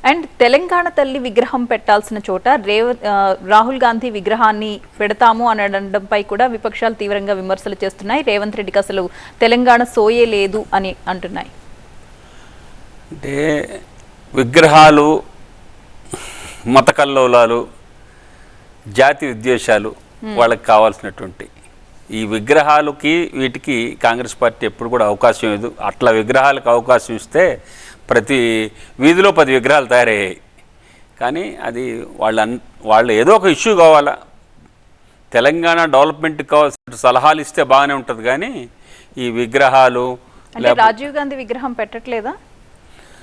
And Telangana తల్లి విగ్రహం పెట్టాల్సిన చోట రాహుల్ గాంధీ విగ్రహాన్ని పెడతాము అనడంపై కూడా విపక్షాలు తీవ్రంగా విమర్శలు చేస్తున్నాయి. రేవంత్ రెడ్డికి అసలు తెలంగాణ సోయే లేదు అని అంటున్నాయి. అంటే విగ్రహాలు, మత కల్లోలాలు, జాతి విద్వేషాలు వాళ్ళకి కావాల్సినటువంటి ఈ విగ్రహాలకి వీటికి కాంగ్రెస్ పార్టీ ఎప్పుడు కూడా అవకాశం లేదు. అట్లా విగ్రహాలకు అవకాశం ఇస్తే ప్రతి వీధిలో 10 విగ్రహాలు తయారయ్యాయి. కానీ అది వాళ్ళు ఏదో ఒక ఇష్యూ కావాలా, తెలంగాణ డెవలప్మెంట్కి కావాల్సిన సలహాలు ఇస్తే బాగానే ఉంటుంది. కానీ ఈ విగ్రహాలు రాజీవ్ గాంధీ విగ్రహం పెట్టట్లేదా?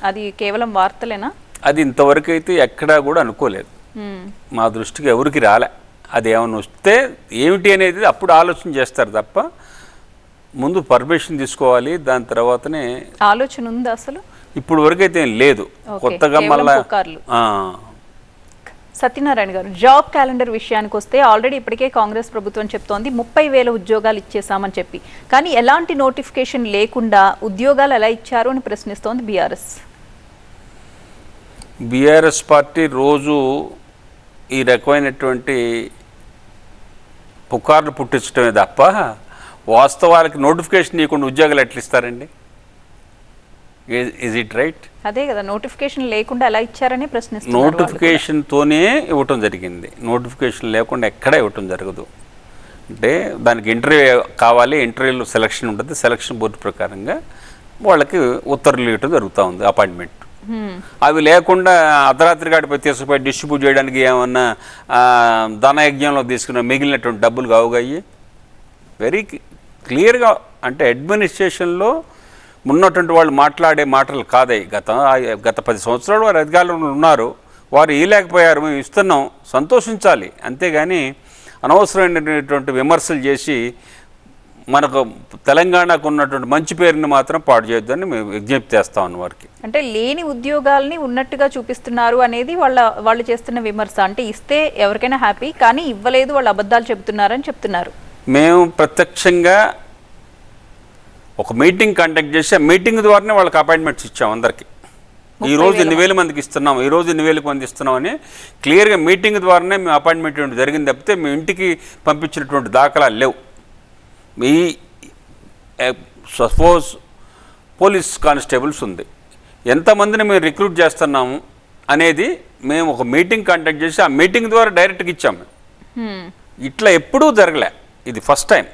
అది కేవలం వార్తలేనా? అది ఇంతవరకు అయితే ఎక్కడా కూడా అనుకోలేదు, మా దృష్టికి ఎవరికి రాలే. అది ఏమైనా వస్తే ఏమిటి అనేది అప్పుడు ఆలోచన చేస్తారు తప్ప ముందు పర్మిషన్ తీసుకోవాలి, దాని తర్వాతనే ఆలోచన ఉంది. అసలు ఇప్పుడు వరకైతే లేదు. కొత్తగా మళ్ళా సత్యనారాయణ గారు, జాబ్ క్యాలెండర్ విషయానికి వస్తే ఆల్రెడీ ఇప్పటికే కాంగ్రెస్ ప్రభుత్వం చెప్తోంది 30,000 ఉద్యోగాలు ఇచ్చేసామని చెప్పి, కానీ ఎలాంటి నోటిఫికేషన్ లేకుండా ఉద్యోగాలు ఎలా ఇచ్చారు అని ప్రశ్నిస్తోంది బీఆర్ఎస్ పార్టీ రోజు ఈ రకమైనటువంటి పుకార్లు పుట్టించడమే తప్ప వాస్తవానికి నోటిఫికేషన్ ఇవ్వకుండా ఉద్యోగాలు ఎట్లా ఇస్తారండి? Is it right? అదే కదా, నోటిఫికేషన్ లేకుండా ఎలా ఇచ్చారని ప్రశ్నిస్తున్నారు. నోటిఫికేషన్తోనే ఇవ్వటం జరిగింది, నోటిఫికేషన్ లేకుండా ఎక్కడా ఇవ్వటం జరగదు. అంటే దానికి ఇంటర్వ్యూ కావాలి, ఇంటర్వ్యూలో సెలక్షన్ ఉంటుంది, సెలక్షన్ బోర్డు ప్రకారంగా వాళ్ళకి ఉత్తర్వులు ఇవ్వటం జరుగుతూ ఉంది, అపాయింట్మెంట్. అవి లేకుండా అర్ధరాత్రి గడిపై తీసుకుపోయి డిస్ట్రిబ్యూట్ చేయడానికి ఏమన్నా ధనయజ్ఞంలో తీసుకున్న మిగిలినటువంటి డబ్బులు కావుగాయి. వెరీ క్లియర్గా అంటే అడ్మినిస్ట్రేషన్లో ఉన్నటువంటి వాళ్ళు మాట్లాడే మాటలు కాదే. గత 10 సంవత్సరాలు వారు అధికారంలో ఉన్నారు, వారు ఇవ్వలేకపోయారు, మేము ఇస్తున్నాం, సంతోషించాలి. అంతేగాని అనవసరమైనటువంటి విమర్శలు చేసి మనకు తెలంగాణకు ఉన్నటువంటి మంచి పేరుని మాత్రం పాడు చేయొద్దని మేము విజ్ఞప్తి చేస్తా ఉన్నాం వారికి. అంటే లేని ఉద్యోగాల్ని ఉన్నట్టుగా చూపిస్తున్నారు అనేది వాళ్ళు చేస్తున్న విమర్శ. అంటే ఇస్తే ఎవరికైనా హ్యాపీ, కానీ ఇవ్వలేదు, వాళ్ళు అబద్ధాలు చెబుతున్నారని చెప్తున్నారు. మేము ప్రత్యక్షంగా ఒక మీటింగ్ కండక్ట్ చేసి ఆ మీటింగ్ ద్వారానే వాళ్ళకి అపాయింట్మెంట్స్ ఇచ్చాం అందరికీ. ఈరోజు 8,000 మందికి ఇస్తున్నాం, ఈరోజు 8,000 మంది ఇస్తున్నాం అని క్లియర్గా మీటింగ్ ద్వారానే మేము అపాయింట్మెంట్ జరిగింది తప్పితే మేము ఇంటికి పంపించినటువంటి దాఖలాలు లేవు. మీ సపోజ్ పోలీస్ కానిస్టేబుల్స్ ఉంది, ఎంతమందిని మేము రిక్రూట్ చేస్తున్నాము అనేది మేము ఒక మీటింగ్ కండక్ట్ చేసి ఆ మీటింగ్ ద్వారా డైరెక్ట్గా ఇచ్చాము. ఇట్లా ఎప్పుడూ జరగలే, ఇది ఫస్ట్ టైం.